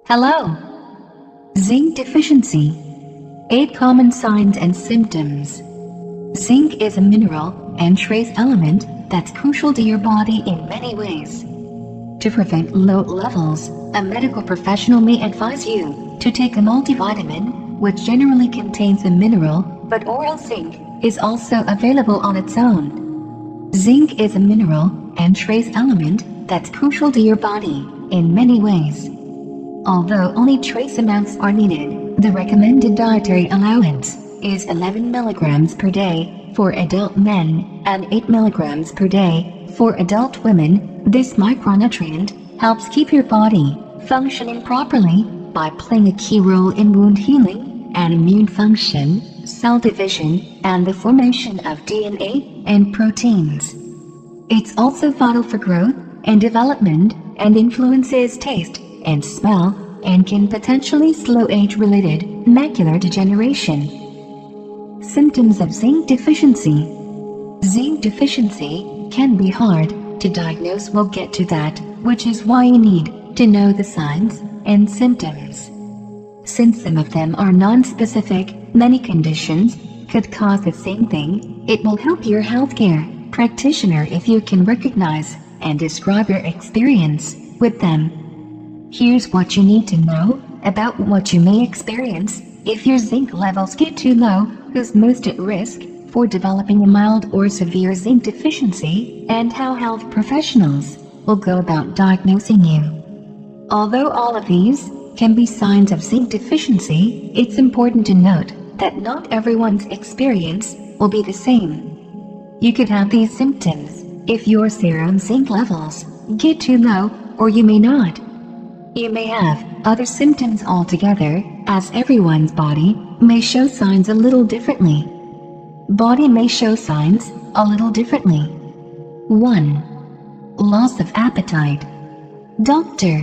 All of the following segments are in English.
Hello! Zinc deficiency. 8 common signs and symptoms. Zinc is a mineral and trace element that's crucial to your body in many ways. To prevent low levels, a medical professional may advise you to take a multivitamin, which generally contains the mineral, but oral zinc is also available on its own. Zinc is a mineral and trace element that's crucial to your body in many ways. Although only trace amounts are needed, the recommended dietary allowance is 11 milligrams per day for adult men and 8 milligrams per day for adult women. This micronutrient helps keep your body functioning properly by playing a key role in wound healing and immune function, cell division, and the formation of DNA and proteins. It's also vital for growth and development and influences taste and smell, and can potentially slow age-related macular degeneration. Symptoms of zinc deficiency. Zinc deficiency can be hard to diagnose. We'll get to that, which is why you need to know the signs and symptoms. Since some of them are non-specific, many conditions could cause the same thing. It will help your healthcare practitioner if you can recognize and describe your experience with them. Here's what you need to know about what you may experience if your zinc levels get too low. Who's most at risk for developing a mild or severe zinc deficiency, and how health professionals will go about diagnosing you. Although all of these can be signs of zinc deficiency, it's important to note that not everyone's experience will be the same. You could have these symptoms if your serum zinc levels get too low, or you may not. You may have other symptoms altogether, as everyone's body may show signs a little differently. Body may show signs a little differently. 1. Loss of appetite. Dr.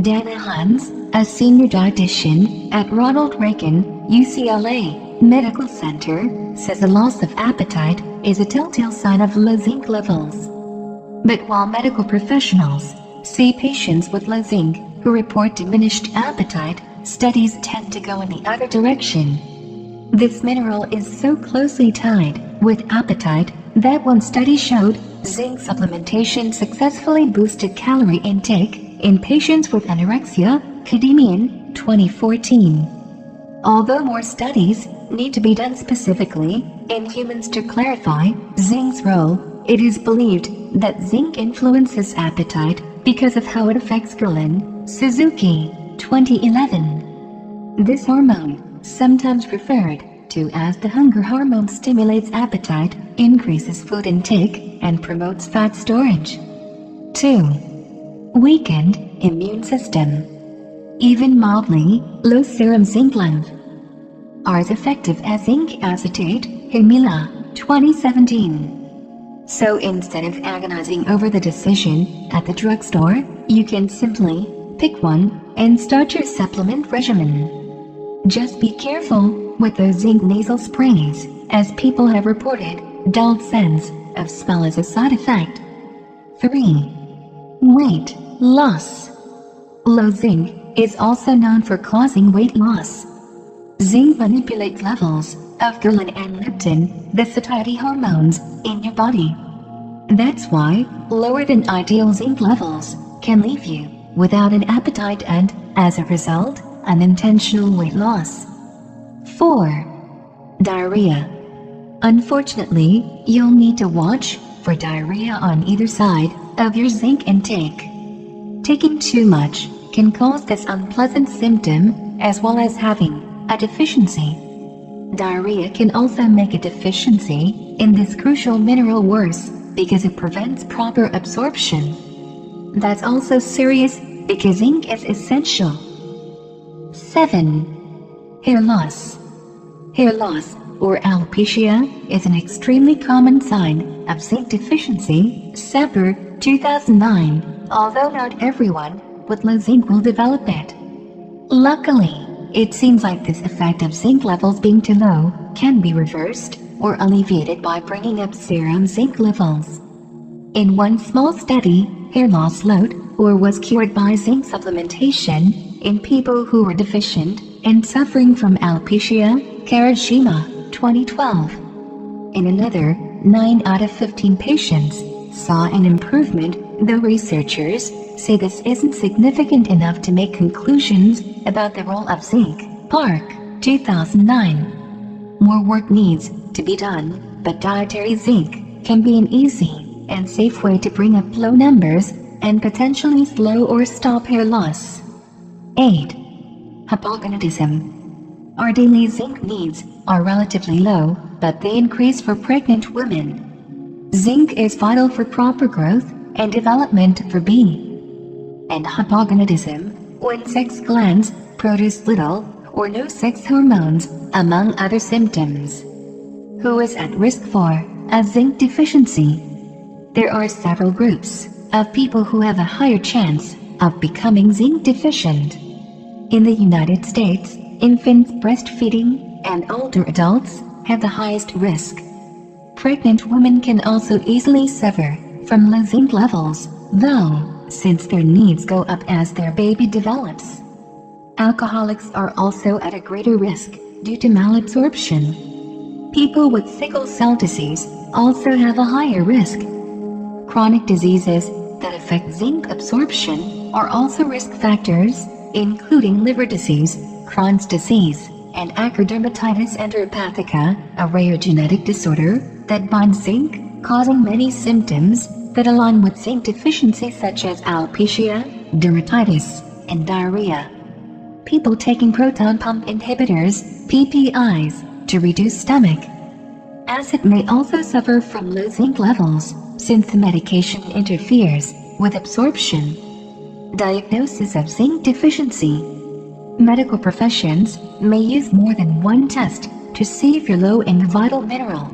Dana Hans, a senior dietitian at Ronald Reagan, UCLA Medical Center, says a loss of appetite is a telltale sign of low zinc levels. But while medical professionals see patients with low zinc who report diminished appetite, studies tend to go in the other direction. This mineral is so closely tied with appetite that one study showed zinc supplementation successfully boosted calorie intake in patients with anorexia, Academian, 2014. Although more studies need to be done specifically in humans to clarify zinc's role, it is believed that zinc influences appetite because of how it affects ghrelin, Suzuki, 2011. This hormone, sometimes referred to as the hunger hormone, stimulates appetite, increases food intake, and promotes fat storage. 2. Weakened immune system. Even mildly low serum zinc levels are as effective as zinc acetate, Humila, 2017. So instead of agonizing over the decision at the drugstore, you can simply pick one and start your supplement regimen. Just be careful with those zinc nasal sprays, as people have reported dulled sense of smell as a side effect. 3. Weight loss. Low zinc is also known for causing weight loss. Zinc manipulates levels of ghrelin and leptin, the satiety hormones, in your body. That's why lower than ideal zinc levels can leave you without an appetite and, as a result, unintentional weight loss. 4. Diarrhea. Unfortunately, you'll need to watch for diarrhea on either side of your zinc intake. Taking too much can cause this unpleasant symptom, as well as having a deficiency. Diarrhea can also make a deficiency in this crucial mineral worse because it prevents proper absorption. That's also serious because zinc is essential. 7. Hair loss. Hair loss, or alopecia, is an extremely common sign of zinc deficiency, Sepper, 2009, although not everyone with low zinc will develop it. Luckily, it seems like this effect of zinc levels being too low can be reversed or alleviated by bringing up serum zinc levels. In one small study, hair loss slowed or was cured by zinc supplementation, in people who were deficient and suffering from alopecia, Karashima, 2012. In another, 9 out of 15 patients saw an improvement, though researchers say this isn't significant enough to make conclusions about the role of zinc. Park, 2009. More work needs to be done, but dietary zinc can be an easy and safe way to bring up low numbers and potentially slow or stop hair loss. 8. Hypogonadism. Our daily zinc needs are relatively low, but they increase for pregnant women. Zinc is vital for proper growth and development for B. And hypogonadism, when sex glands produce little or no sex hormones, among other symptoms. Who is at risk for a zinc deficiency? There are several groups of people who have a higher chance of becoming zinc deficient. In the United States, infants breastfeeding and older adults have the highest risk. Pregnant women can also easily suffer from low zinc levels, though, since their needs go up as their baby develops. Alcoholics are also at a greater risk due to malabsorption. People with sickle cell disease also have a higher risk. Chronic diseases that affect zinc absorption are also risk factors, including liver disease, Crohn's disease, and acrodermatitis enteropathica, a rare genetic disorder that binds zinc, causing many symptoms that align with zinc deficiency such as alopecia, dermatitis, and diarrhea. People taking proton pump inhibitors, PPIs, to reduce stomach acid may also suffer from low zinc levels, since the medication interferes with absorption. Diagnosis of zinc deficiency. Medical professions may use more than one test to see if you're low in the vital mineral.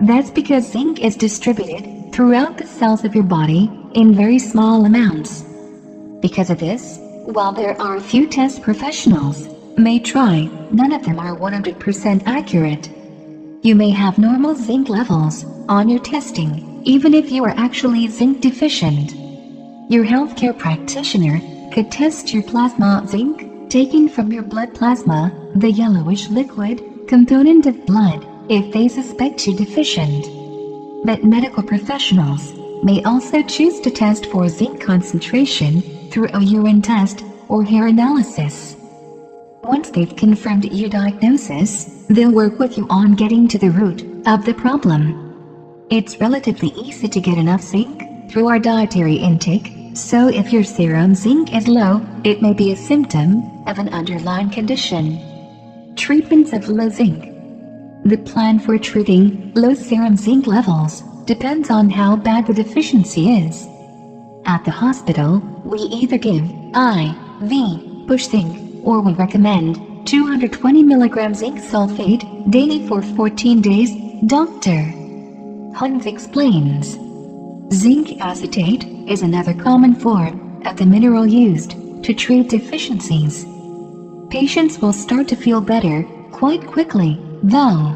That's because zinc is distributed throughout the cells of your body in very small amounts. Because of this, while there are a few test professionals may try, none of them are 100% accurate. You may have normal zinc levels on your testing, even if you are actually zinc deficient. Your healthcare practitioner could test your plasma zinc taken from your blood plasma, the yellowish liquid component of blood, if they suspect you're deficient. But medical professionals may also choose to test for zinc concentration through a urine test or hair analysis. Once they've confirmed your diagnosis, they'll work with you on getting to the root of the problem. It's relatively easy to get enough zinc through our dietary intake, so if your serum zinc is low, it may be a symptom of an underlying condition. Treatments of low zinc. The plan for treating low serum zinc levels depends on how bad the deficiency is. At the hospital, we either give IV push zinc, or we recommend 220 mg zinc sulfate daily for 14 days, Dr. Huns explains. Zinc acetate is another common form of the mineral used to treat deficiencies. Patients will start to feel better quite quickly, though.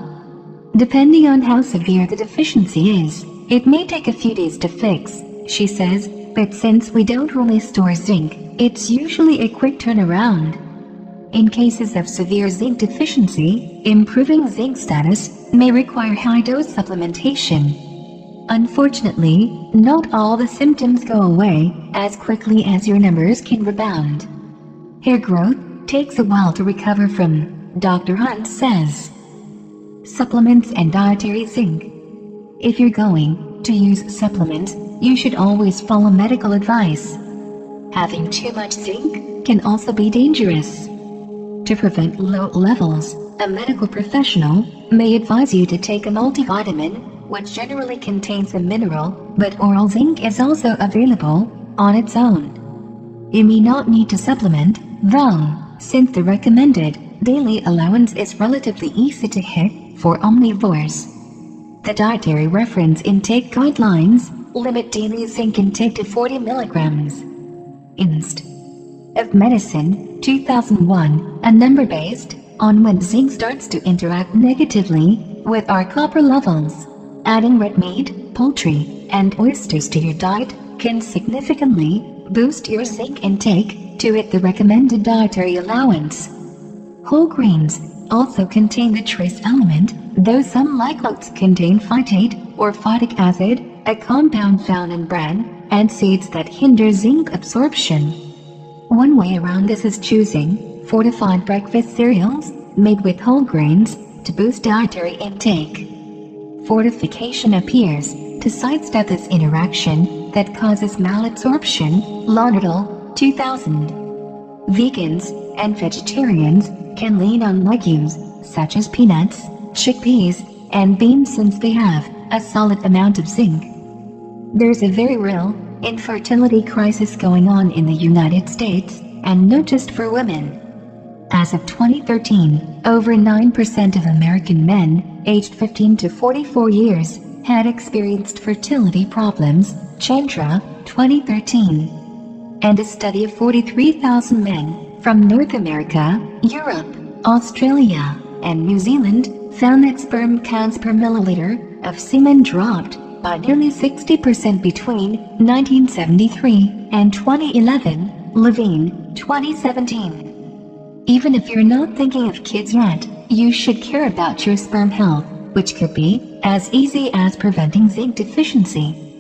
Depending on how severe the deficiency is, it may take a few days to fix, she says, but since we don't really store zinc, it's usually a quick turnaround. In cases of severe zinc deficiency, improving zinc status may require high-dose supplementation. Unfortunately, not all the symptoms go away as quickly as your numbers can rebound. Hair growth takes a while to recover from, Dr. Hunt says. Supplements and dietary zinc. If you're going to use supplements, you should always follow medical advice. Having too much zinc can also be dangerous. To prevent low levels, a medical professional may advise you to take a multivitamin, which generally contains a mineral, but oral zinc is also available on its own. You may not need to supplement, though, since the recommended daily allowance is relatively easy to hit for omnivores. The Dietary Reference Intake Guidelines limit daily zinc intake to 40 milligrams. Inst. of Medicine, 2001, a number based on when zinc starts to interact negatively with our copper levels. Adding red meat, poultry, and oysters to your diet can significantly boost your zinc intake to hit the recommended dietary allowance. Whole grains also contain the trace element, though some like oats contain phytate or phytic acid, a compound found in bran and seeds that hinder zinc absorption. One way around this is choosing fortified breakfast cereals made with whole grains to boost dietary intake. Fortification appears to sidestep this interaction that causes malabsorption. Lauderdale, 2000. Vegans and vegetarians can lean on legumes such as peanuts, chickpeas, and beans since they have a solid amount of zinc. There's a very real infertility crisis going on in the United States, and not just for women. As of 2013, over 9% of American men aged 15 to 44 years had experienced fertility problems, Chandra, 2013. And a study of 43,000 men from North America, Europe, Australia, and New Zealand found that sperm counts per milliliter of semen dropped by nearly 60% between 1973 and 2011, Levine, 2017. Even if you're not thinking of kids yet, you should care about your sperm health, which could be as easy as preventing zinc deficiency.